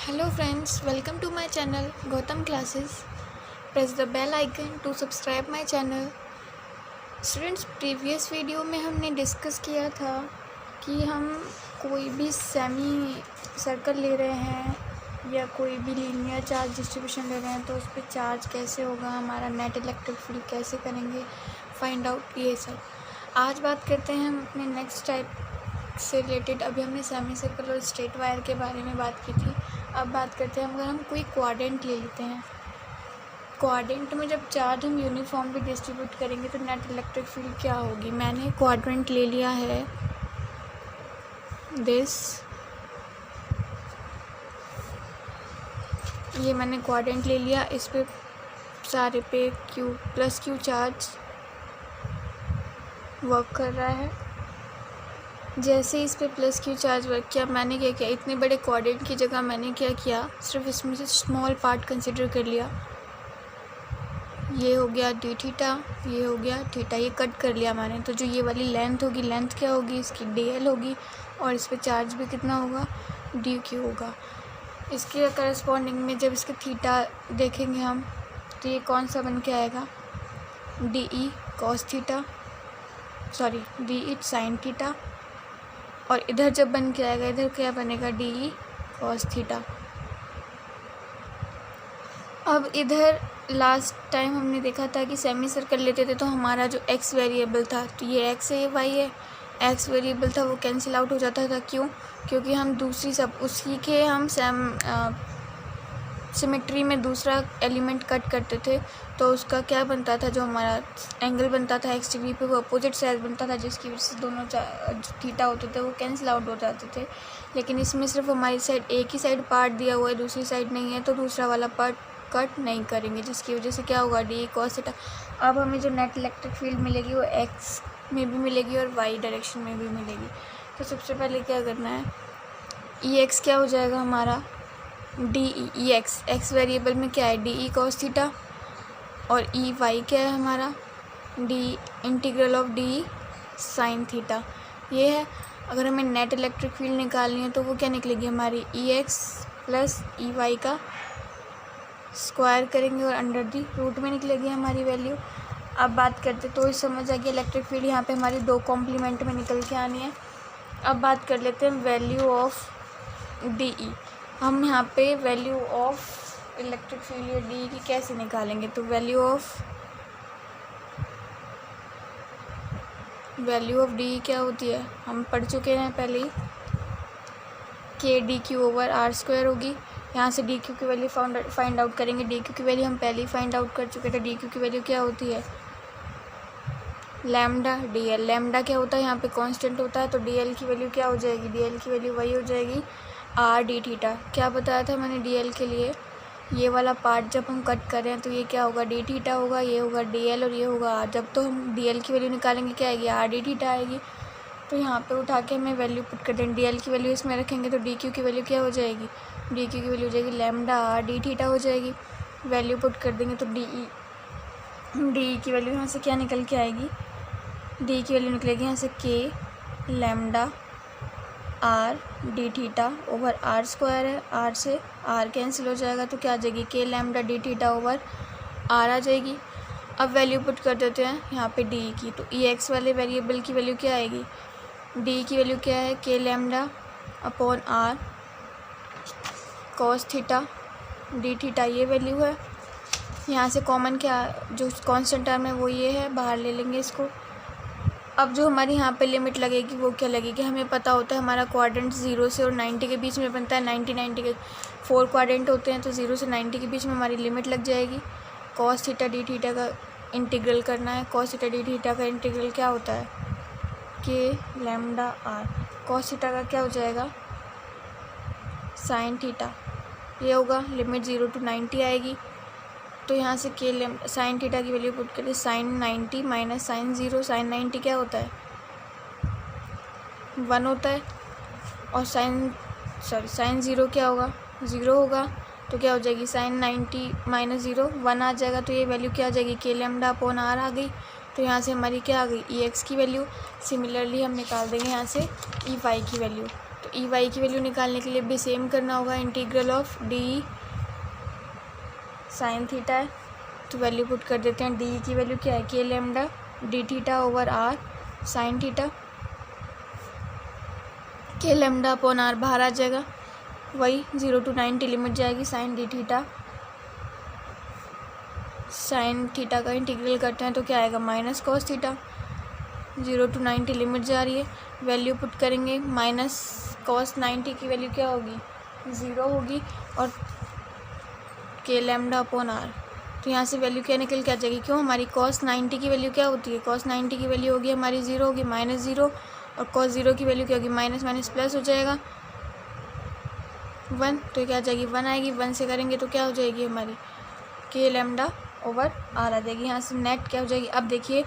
Hello friends, welcome to my channel Gautam Classes. Press the bell icon to subscribe my channel. Students previous video में हमने discuss किया था कि हम कोई भी सेमी सर्कल ले रहे हैं या कोई भी लीनियर चार्ज डिस्ट्रीब्यूशन ले रहे हैं तो उस पर चार्ज कैसे होगा, हमारा नेट इलेक्ट्रिक फील्ड कैसे करेंगे फाइंड आउट, ये सब। आज बात करते हैं हम अपने नेक्स्ट टाइप से रिलेटेड। अभी हमने सेमी सर्कल और स्ट्रेट वायर के बारे में बात की थी। अब बात करते हैं अगर हम कोई क्वाड्रेंट ले लेते हैं, क्वाड्रेंट में जब चार्ज हम यूनिफॉर्मली डिस्ट्रीब्यूट करेंगे तो नेट इलेक्ट्रिक फील्ड क्या होगी। मैंने क्वाड्रेंट ले लिया है ये मैंने क्वाड्रेंट ले लिया। इस पे सारे पे क्यू चार्ज वर्क कर रहा है। जैसे इस पे +Q चार्ज वर्क किया, मैंने क्या किया, इतने बड़े क्वाड्रेंट की जगह मैंने क्या किया, सिर्फ इसमें से स्मॉल पार्ट कंसिडर कर लिया। ये हो गया डी थीटा, ये हो गया थीटा, ये कट कर लिया मैंने। तो जो ये वाली लेंथ होगी, लेंथ क्या होगी इसकी, DL होगी, और इस पे चार्ज भी कितना होगा, DQ होगा। इसके करस्पॉन्डिंग में जब इसके थीटा देखेंगे हम तो ये कौन सा बन के आएगा, DE cos theta, sorry DE sin theta. और इधर जब बन के आएगा, इधर क्या बनेगा, DE cos थीटा। अब इधर लास्ट टाइम हमने देखा था कि सेमी सर्कल लेते थे तो हमारा जो x वेरिएबल था, तो ये x है, ये y है, x वेरिएबल था वो कैंसिल आउट हो जाता था। क्यों? क्योंकि हम दूसरी सब उसी के हम सिमेट्री में दूसरा एलिमेंट कट करते थे तो उसका क्या बनता था, जो हमारा एंगल बनता था x डिग्री पे वो अपोजिट साइड बनता था, जिसकी वजह से दोनों थीटा होते थे वो कैंसिल आउट हो जाते थे। लेकिन इसमें सिर्फ हमारी साइड एक ही साइड पार्ट दिया हुआ है, दूसरी साइड नहीं है, तो दूसरा वाला पार्ट कट नहीं करेंगे, जिसकी वजह से क्या होगा, DE cos थीटा। अब हमें जो नेट इलेक्ट्रिक फील्ड मिलेगी वो x में भी मिलेगी और y डायरेक्शन में भी मिलेगी। तो सबसे पहले क्या करना है, EX क्या हो जाएगा हमारा, DE x वेरिएबल में क्या है, DE cos थीटा, और EY क्या है हमारा, integral of DE sin theta. ये है। अगर हमें नेट इलेक्ट्रिक फील्ड निकालनी है तो वो क्या निकलेगी हमारी, EX + EY का स्क्वायर करेंगे और अंडर दी रूट में निकलेगी हमारी वैल्यू। अब बात करते तो ये समझ आ गया, इलेक्ट्रिक फील्ड यहाँ पे हमारी दो कॉम्प्लीमेंट में निकल के आनी है। अब बात कर लेते हैं वैल्यू ऑफ DE। हम यहाँ पे वैल्यू ऑफ इलेक्ट्रिक फील्ड या DE की कैसे निकालेंगे, तो वैल्यू ऑफ DE क्या होती है, हम पढ़ चुके हैं पहले ही, KdQ/r² होगी। यहाँ से DQ की वैल्यू फाइंड आउट करेंगे। DQ की वैल्यू हम पहले ही फाइंड आउट कर चुके थे। DQ की वैल्यू क्या होती है, लैम्डा DL। लैम्डा क्या होता है, यहाँ पे कांस्टेंट होता है, तो DL की वैल्यू क्या हो जाएगी, DL की वैल्यू वही हो जाएगी RD थीटा। क्या बताया था मैंने DL के लिए, ये वाला पार्ट जब हम कट कर रहे हैं तो ये क्या होगा, D थीटा होगा, ये होगा DL और ये होगा R। जब तो हम DL की वैल्यू निकालेंगे क्या आएगी, RD थीटा आएगी। तो यहाँ पे उठा के हमें वैल्यू पुट कर देंगे, DL की वैल्यू इसमें रखेंगे तो DQ की वैल्यू क्या हो जाएगी, DQ की वैल्यू हो जाएगी लैम्डा RD थीटा हो जाएगी। वैल्यू पुट कर देंगे तो DE की वैल्यू यहाँ से क्या निकल के आएगी, DE की वैल्यू निकलेगी यहाँ से K lambda RD theta over R² है, R से R कैंसिल हो जाएगा तो क्या आ जाएगी, K lambda D theta over R आ जाएगी। अब वैल्यू पुट कर देते हैं यहाँ पे DE की, तो EX वाले वेरिएबल की वैल्यू क्या आएगी, DE की वैल्यू क्या है, K lambda upon R cos theta D theta, ये वैल्यू है। यहाँ से कॉमन क्या जो कांस्टेंट टर्म है वो ये है, बाहर ले लेंगे इसको। अब जो हमारी यहाँ पे लिमिट लगेगी वो क्या लगेगी, हमें पता होता है हमारा क्वाड्रेंट 0 से और 90 के बीच में बनता है। 90 के 4 क्वाड्रेंट होते हैं, तो 0 से 90 के बीच में हमारी लिमिट लग जाएगी। cos थीटा D थीटा का इंटीग्रल करना है। cos थीटा D थीटा का इंटीग्रल क्या होता है, K lambda R। cos theta का क्या हो जाएगा, sin थीटा, ये होगा। लिमिट 0 to 90 आएगी तो यहाँ से sin थीटा की वैल्यू पुट करें, sin 90 माइनस sin 0। sin 90 क्या होता है, 1 होता है, और sin 0 क्या होगा, 0 होगा। तो क्या हो जाएगी, sin 90 माइनस 0 1 आ जाएगा, तो ये वैल्यू क्या आ जाएगी, K लैम्डा अपॉन R आ गई। तो यहाँ से हमारी क्या आ गई, EX की वैल्यू। सिमिलरली हम निकाल देंगे यहाँ से EY की वैल्यू। तो ई वाई की वैल्यू निकालने के लिए भी सेम करना होगा, integral of D sine theta है तो वैल्यू पुट कर देते हैं। डी की वैल्यू क्या है, k lambda d theta over r sine theta, k lambda upon r बाहर आ जाएगा, वही 0 to 90 लिमिट जाएगी, sine d theta sine theta का इंटीग्रल करते हैं तो क्या आएगा minus cos theta, 0 to 90 limit जा रही है, वैल्यू पुट करेंगे, माइनस कॉस 90 की वैल्यू क्या होगी 0 होगी और के लेमडा अपॉन आर, तो यहाँ से वैल्यू क्या निकल के आ जाएगी, क्यों हमारी कॉस 90 की वैल्यू क्या होती है, कॉस 90 की वैल्यू होगी हमारी 0 होगी, माइनस 0 और कॉस 0 की वैल्यू क्या होगी माइनस माइनस प्लस हो जाएगा 1, तो क्या आ जाएगी 1 आएगी, 1 से करेंगे तो क्या हो जाएगी हमारी के लेमडा ओवर आर आ जाएगी। यहाँ से नेट क्या हो जाएगी, अब देखिए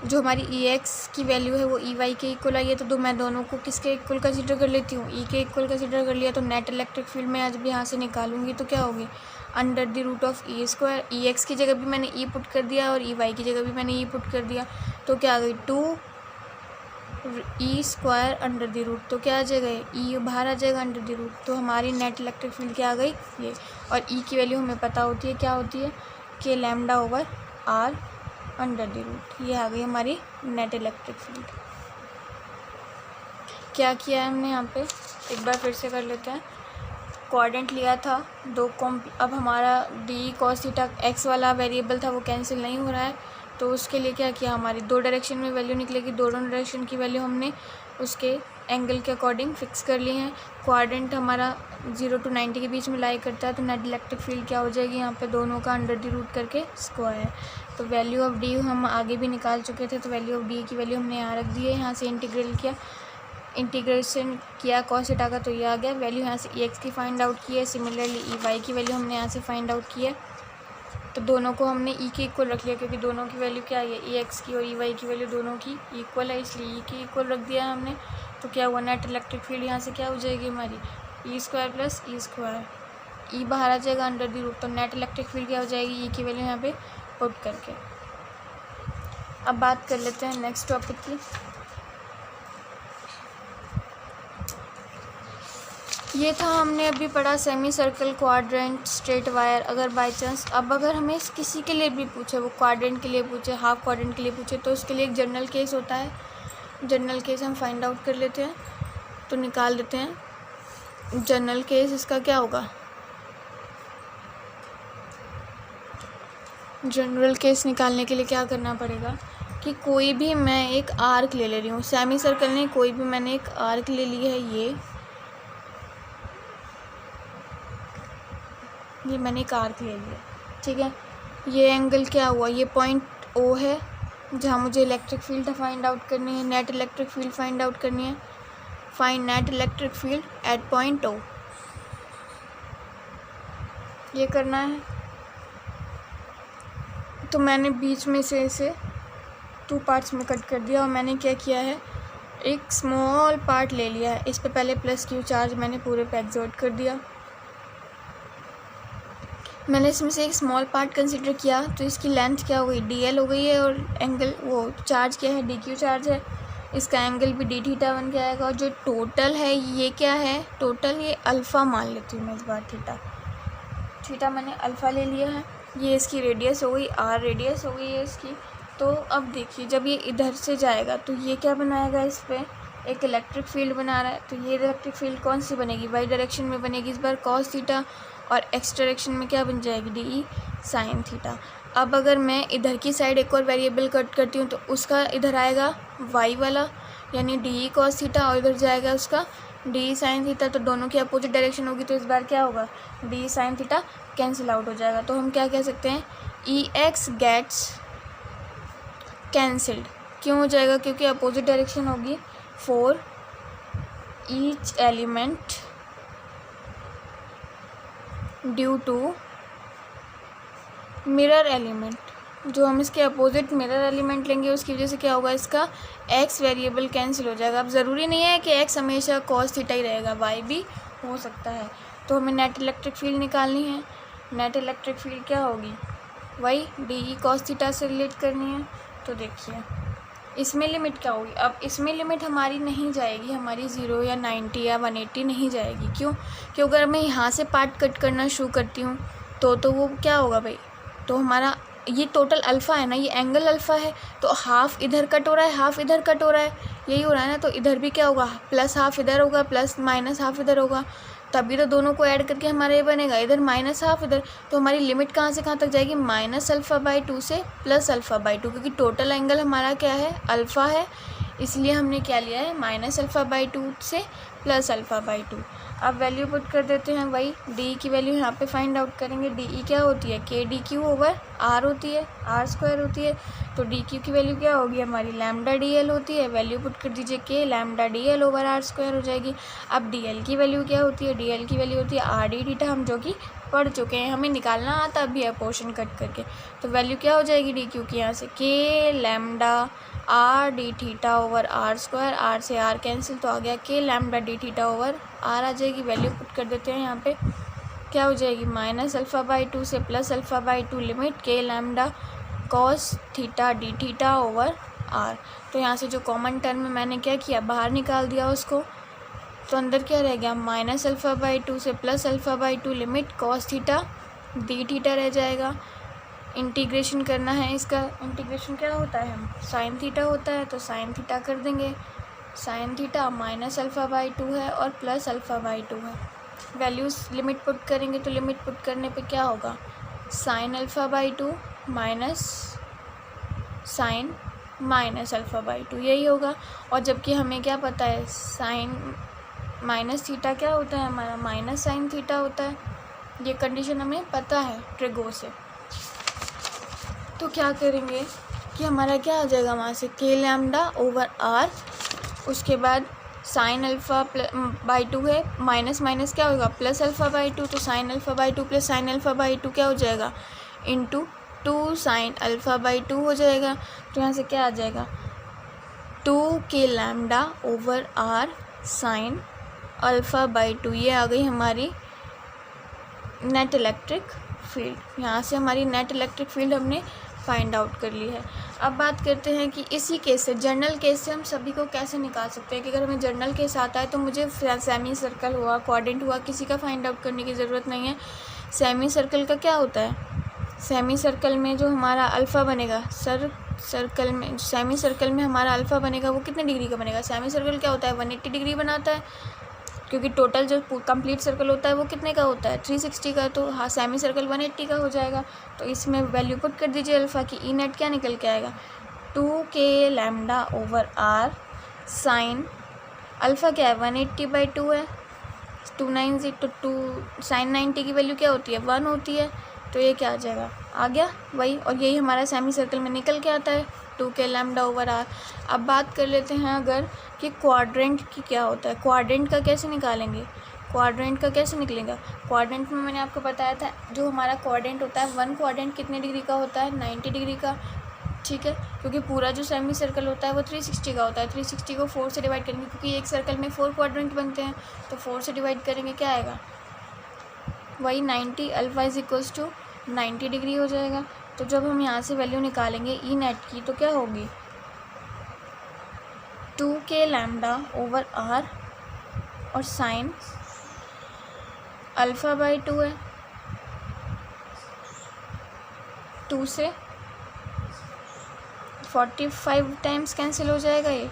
जो हमारी ई एक्स की वैल्यू है वो ई वाई के इक्वल आई है, तो मैं दोनों को किसके इक्वल कंसीडर कर लेती हूँ, ई के इक्वल कंसीडर कर लिया, तो नेट इलेक्ट्रिक फील्ड में आज भी यहाँ से निकालूंगी तो क्या होगी under the root of e square, e x की जगह भी मैंने ई पुट कर दिया और ई वाई की जगह भी मैंने ई पुट कर दिया, तो क्या आ गई 2 E square under the root, तो क्या आ जाएगा ई बाहर आ जाएगा अंडर द रूट, तो हमारी नेट इलेक्ट्रिक फील्ड क्या आ गई ये, और ई की वैल्यू हमें पता होती है क्या होती है k lambda over r under the root, ये आ गई हमारी नेट इलेक्ट्रिक फील्ड। क्या किया है हमने यहाँ पे, एक बार फिर से कर लेते हैं, कोऑर्डिनेट लिया था अब हमारा डी कॉस थीटा एक्स वाला वेरिएबल था वो कैंसिल नहीं हो रहा है, तो उसके लिए क्या किया हमारी 2 डायरेक्शन में वैल्यू निकलेगी, दोनों डायरेक्शन की वैल्यू हमने उसके एंगल के अकॉर्डिंग फिक्स कर ली हैं। कोऑर्डिनेट हमारा 0 to 90 के बीच में लाई करता है, तो नेट इलेक्ट्रिक फील्ड क्या हो जाएगी यहाँ पे दोनों का अंडर द रूट करके स्क्वायर, तो वैल्यू ऑफ डी हम आगे भी निकाल चुके थे, तो वैल्यू ऑफ डी की वैल्यू हमने यहाँ रख दी है, यहाँ से इंटीग्रेशन किया कॉस थीटा का तो ये आ गया, वैल्यू यहाँ से ई एक्स की फाइंड आउट की है, सिमिलरली ई वाई की वैल्यू हमने यहाँ से फाइंड आउट की है, तो दोनों को हमने ई के इक्वल रख लिया क्योंकि दोनों की वैल्यू क्या है ई एक्स की और ई वाई की वैल्यू दोनों की इक्वल है, इसलिए ई के इक्वल रख दिया है हमने, तो क्या हुआ नेट इलेक्ट्रिक फील्ड यहाँ से क्या हो जाएगी हमारी ई स्क्वायर प्लस ई स्क्वायर, ई बाहर आ जाएगा अंडर द रूट, तो नेट इलेक्ट्रिक फील्ड क्या हो जाएगी ई की वैल्यू यहाँ पे पुट करके। अब बात कर लेते हैं नेक्स्ट टॉपिक की, ये था हमने अभी पढ़ा semi circle, quadrant, straight wire. अगर बाई चांस अब अगर हमें किसी के लिए भी पूछे, वो क्वाड्रेंट के लिए पूछे, हाफ क्वाड्रेंट के लिए पूछे, तो उसके लिए एक जनरल केस होता है, जनरल केस हम फाइंड आउट कर लेते हैं, तो निकाल देते हैं जनरल केस। इसका क्या होगा, जनरल केस निकालने के लिए क्या करना पड़ेगा कि कोई भी मैं एक आर्क ले रही हूँ, सेमी सर्कल नहीं, कोई भी मैंने एक आर्क ले ली है, ये मैंने एक आर्क ले लिया, ठीक है, ये एंगल क्या हुआ, ये पॉइंट ओ है जहाँ मुझे इलेक्ट्रिक फील्ड फाइंड आउट करनी है, net electric field find out करनी है, find net electric field at point O, ये करना है। तो मैंने बीच में से इसे 2 पार्ट्स में कट कर दिया और मैंने क्या किया है एक स्मॉल पार्ट ले लिया है, इस पे पहले प्लस क्यू चार्ज मैंने पूरे पे एक्सर्ट कर दिया, मैंने इसमें से एक स्मॉल पार्ट कंसीडर किया, तो इसकी लेंथ क्या हो गई डी हो गई है और एंगल वो चार्ज क्या है डी क्यू चार्ज है, इसका एंगल भी डी थीटा बन के आएगा, और जो टोटल है ये क्या है, टोटल ये अल्फ़ा मान लेती हूँ मैं इस बार, थीटा मैंने अल्फ़ा ले लिया है, ये इसकी रेडियस हो गई, आर रेडियस हो गई है इसकी। तो अब देखिए जब ये इधर से जाएगा तो ये क्या बनाएगा, इस पर एक इलेक्ट्रिक फील्ड बना रहा है, तो ये इलेक्ट्रिक फील्ड कौन सी बनेगी, वाई डायरेक्शन में बनेगी इस बार कॉस थीटा, और एक्स डायरेक्शन में क्या बन जाएगी डी ई साइन थीटा। अब अगर मैं इधर की साइड एक और वेरिएबल कट करती हूँ तो उसका इधर आएगा वाई वाला यानी डी ई कॉस थीटा, और इधर जाएगा उसका डी ई साइन थीटा, तो दोनों की अपोजिट डायरेक्शन होगी, तो इस बार क्या होगा D E sine theta cancel out हो जाएगा, तो हम क्या कह सकते हैं ई एक्स गेट्स कैंसिल्ड, क्यों हो जाएगा, क्योंकि अपोजिट डायरेक्शन होगी for each element due to mirror element, जो हम इसके अपोजिट मिरर एलिमेंट लेंगे उसकी वजह से क्या होगा, इसका एक्स वेरिएबल कैंसिल हो जाएगा। अब ज़रूरी नहीं है कि एक्स हमेशा कॉस थीटा ही रहेगा, वाई भी हो सकता है, तो हमें नेट इलेक्ट्रिक फील्ड निकालनी है, नेट इलेक्ट्रिक फील्ड क्या होगी, वही डी ई कॉस थीटा से रिलेट करनी है। तो देखिए इसमें लिमिट क्या होगी? अब इसमें लिमिट हमारी नहीं जाएगी, हमारी 0 या 90 या 180 नहीं जाएगी। क्यों? क्योंकि अगर मैं यहाँ से पार्ट कट करना शुरू करती हूँ तो वो क्या होगा भाई, तो हमारा ये टोटल अल्फ़ा है ना, ये एंगल अल्फ़ा है, तो हाफ इधर कट हो रहा है, हाफ इधर कट हो रहा है, यही हो रहा है ना। तो इधर भी क्या होगा, प्लस हाफ इधर होगा, प्लस माइनस हाफ इधर होगा, तभी तो दोनों को ऐड करके हमारा ये बनेगा, इधर माइनस हाफ इधर। तो हमारी लिमिट कहाँ से कहाँ तक जाएगी, माइनस अल्फ़ा बाई 2 से प्लस अल्फ़ा बाई 2, क्योंकि टोटल एंगल हमारा क्या है, अल्फ़ा है, इसलिए हमने क्या लिया है, माइनस अल्फ़ा बाई 2 से प्लस अल्फ़ा बाई 2। अब वैल्यू पुट कर देते हैं, वही डी की वैल्यू यहाँ पे फाइंड आउट करेंगे। डी क्या होती है, के डी क्यू ओवर आर होती है, आर स्क्वायर होती है। तो डी क्यू की वैल्यू क्या होगी हमारी, लैम्डा डी एल होती है। वैल्यू पुट कर दीजिए, k lambda d l over are square हो जाएगी। अब डी एल की वैल्यू क्या होती है, डी एल की वैल्यू होती है आर डी थीटा, हम जो कि पढ़ चुके हैं, हमें निकालना आता भी है पोर्शन कट करके। तो वैल्यू क्या हो जाएगी डी क्यू की, यहाँ से के lambda R D theta over are square, R से आर कैंसिल, तो आ गया के lambda D theta over R आ जाएगी। वैल्यू पुट कर देते हैं यहाँ पे, क्या हो जाएगी, माइनस अल्फ़ा बाई 2 से plus alpha by 2 limit k lambda cos theta d theta over r. तो यहाँ से जो कॉमन टर्म में मैंने क्या किया, बाहर निकाल दिया उसको, तो अंदर क्या रह गया, माइनस अल्फ़ा बाई 2 से plus alpha by 2 limit cos theta d theta रह जाएगा। इंटीग्रेशन करना है इसका, इंटीग्रेशन क्या होता है, हम साइन थीटा होता है, तो साइन थीटा कर देंगे। Sine theta minus alpha by 2 है और प्लस अल्फ़ा बाई 2 है। वैल्यूज़ लिमिट पुट करेंगे, तो लिमिट पुट करने पे क्या होगा, sine alpha by 2 minus sine minus alpha by 2, यही होगा। और जबकि हमें क्या पता है, साइन माइनस थीटा क्या होता है हमारा, माइनस साइन थीटा होता है, ये कंडीशन हमें पता है ट्रिगो से। तो क्या करेंगे कि हमारा क्या आ जाएगा वहाँ से, के लैम्डा ओवर आर, उसके बाद साइन अल्फ़ा बाई 2 है, माइनस माइनस क्या होगा, प्लस अल्फ़ा बाई 2, तो sign alpha by 2 plus sign alpha by 2 क्या हो जाएगा, इंटू 2 साइन अल्फ़ा बाई 2 हो जाएगा। तो यहाँ से क्या आ जाएगा, 2 k lambda over r sine alpha by 2, ये आ गई हमारी नेट इलेक्ट्रिक फील्ड। यहाँ से हमारी नेट इलेक्ट्रिक फील्ड हमने फाइंड आउट कर ली है। अब बात करते हैं कि इसी केस से, जनरल केस से हम सभी को कैसे निकाल सकते हैं, कि अगर हमें जनरल केस आता है तो मुझे सेमी सर्कल हुआ, क्वाड्रेंट हुआ, किसी का फाइंड आउट करने की ज़रूरत नहीं है। सेमी सर्कल का क्या होता है, सेमी सर्कल में जो हमारा अल्फ़ा बनेगा, सर्कल में सेमी सर्कल में हमारा अल्फ़ा बनेगा वो कितने डिग्री का बनेगा, सेमी सर्कल क्या होता है 180 डिग्री बनाता है, क्योंकि टोटल जो कंप्लीट सर्कल होता है वो कितने का होता है 360 का, तो हाँ सेमी सर्कल 180 का हो जाएगा। तो इसमें वैल्यू पुट कर दीजिए अल्फ़ा की, ई नेट क्या निकल के आएगा, 2 k lambda over r sine alpha क्या है 180 बाई 2 है, 290 तो 2 साइन 90 की वैल्यू क्या होती है 1 होती है, तो ये क्या आ जाएगा, आ गया वही, और यही हमारा सेमी सर्कल में निकल के आता है 2 के लैम्डा ओवर आर। अब बात कर लेते हैं अगर कि क्वाड्रेंट की क्या होता है, क्वाड्रेंट का कैसे निकालेंगे, क्वाड्रेंट का कैसे निकलेगा। क्वाड्रेंट में मैंने आपको बताया था जो हमारा क्वाड्रेंट होता है, 1 क्वाड्रेंट कितने डिग्री का होता है 90 डिग्री का, ठीक है, क्योंकि पूरा जो सेमी सर्कल होता है वो 360 का होता है। 360 को 4 से डिवाइड करेंगे, क्योंकि एक सर्कल में 4 क्वाड्रेंट बनते हैं, तो 4 से डिवाइड करेंगे क्या आएगा, वही 90 alpha is equals to 90 degree हो जाएगा। तो जब हम यहाँ से वैल्यू निकालेंगे ई नेट की, तो क्या होगी 2 के लैम्डा ओवर आर और साइन अल्फ़ा बाई 2 है, 2 से 45 टाइम्स कैंसिल हो जाएगा ये,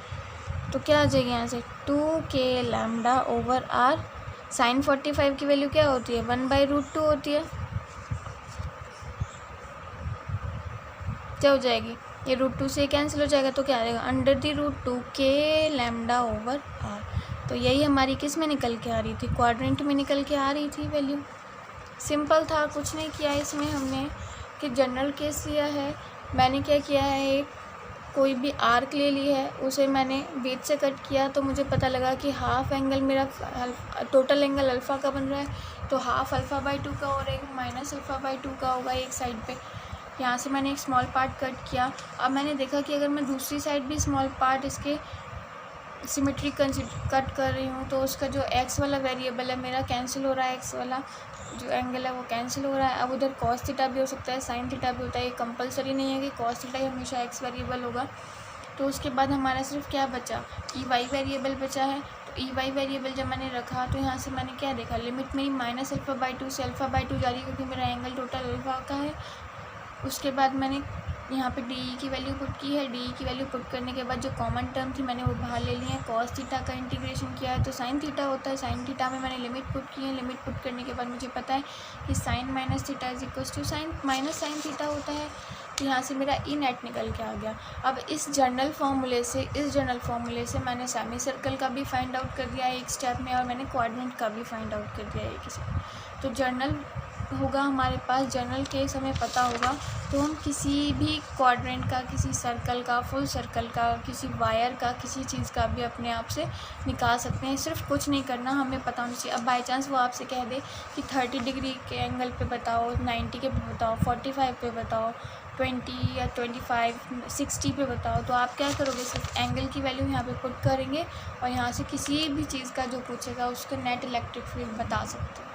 तो क्या आ जाएगी यहाँ से 2 k lambda over r sign 45 की वैल्यू क्या होती है 1/√2 होती है, क्या हो जाएगी ये √2 से कैंसिल हो जाएगा, तो क्या आ जाएगा √2 के लैम्डा ओवर आर। तो यही हमारी किस में निकल के आ रही थी, क्वाड्रेंट में निकल के आ रही थी वैल्यू। सिंपल था, कुछ नहीं किया इसमें हमने, कि जनरल केस लिया है, मैंने क्या किया है, एक कोई भी आर्क ले ली है, उसे मैंने बीच से कट किया, तो मुझे पता लगा कि हाफ एंगल मेरा टोटल एंगल अल्फ़ा का बन रहा है, तो हाफ अल्फ़ा बाई 2 का और एक माइनस अल्फ़ा बाई 2 का होगा एक साइड पे। यहाँ से मैंने एक स्मॉल पार्ट कट किया। अब मैंने देखा कि अगर मैं दूसरी साइड भी स्मॉल पार्ट इसके सिमेट्री कट कर रही हूँ, तो उसका जो एक्स वाला वेरिएबल है मेरा कैंसिल हो रहा है, एक्स वाला जो एंगल है वो कैंसिल हो रहा है। अब उधर कॉस थीटा भी हो सकता है, साइन थीटा भी होता है, ये कंपलसरी नहीं है कि कॉस थीटा ही हमेशा एक्स वेरिएबल होगा। तो उसके बाद हमारा सिर्फ क्या बचा, ई वाई वेरिएबल बचा है। तो ई वाई वेरिएबल जब मैंने रखा तो यहाँ से मैंने क्या देखा, लिमिट मेरी -α/2 से α/2 जा रही है क्योंकि मेरा एंगल टोटल अल्फ़ा का है। उसके बाद मैंने यहाँ पे डी ई की वैल्यू पुट की है। डी ई की वैल्यू पुट करने के बाद जो कॉमन टर्म थी मैंने वो बाहर ले ली है। कॉस थीटा का इंटीग्रेशन किया है तो साइन थीटा होता है। साइन थीटा में मैंने लिमिट पुट की है। लिमिट पुट करने के बाद मुझे पता है कि sine minus theta is equals to sine minus sine theta होता है। तो यहाँ से मेरा ई नेट निकल के आ गया। अब इस जनरल फार्मूले से मैंने सेमी सर्कल का भी फाइंड आउट कर दिया है एक स्टेप में, और मैंने कोऑर्डिनेट का भी फाइंड आउट कर दिया है एक स्टेप। तो जनरल होगा हमारे पास, जनरल केस हमें पता होगा तो हम किसी भी क्वाड्रेंट का, किसी सर्कल का, फुल सर्कल का, किसी वायर का, किसी चीज़ का भी अपने आप से निकाल सकते हैं। सिर्फ कुछ नहीं करना, हमें पता होना चाहिए। अब बाई चांस वो आपसे कह दे कि 30 डिग्री के एंगल पे बताओ, 90 के पे बताओ, 45 पे बताओ, 20 या 25, 60 पे बताओ, तो आप क्या करोगे, सिर्फ एंगल की वैल्यू यहाँ पे पुट करेंगे और यहाँ से किसी भी चीज़ का जो पूछेगा उसका नेट इलेक्ट्रिक फील्ड बता सकते हैं।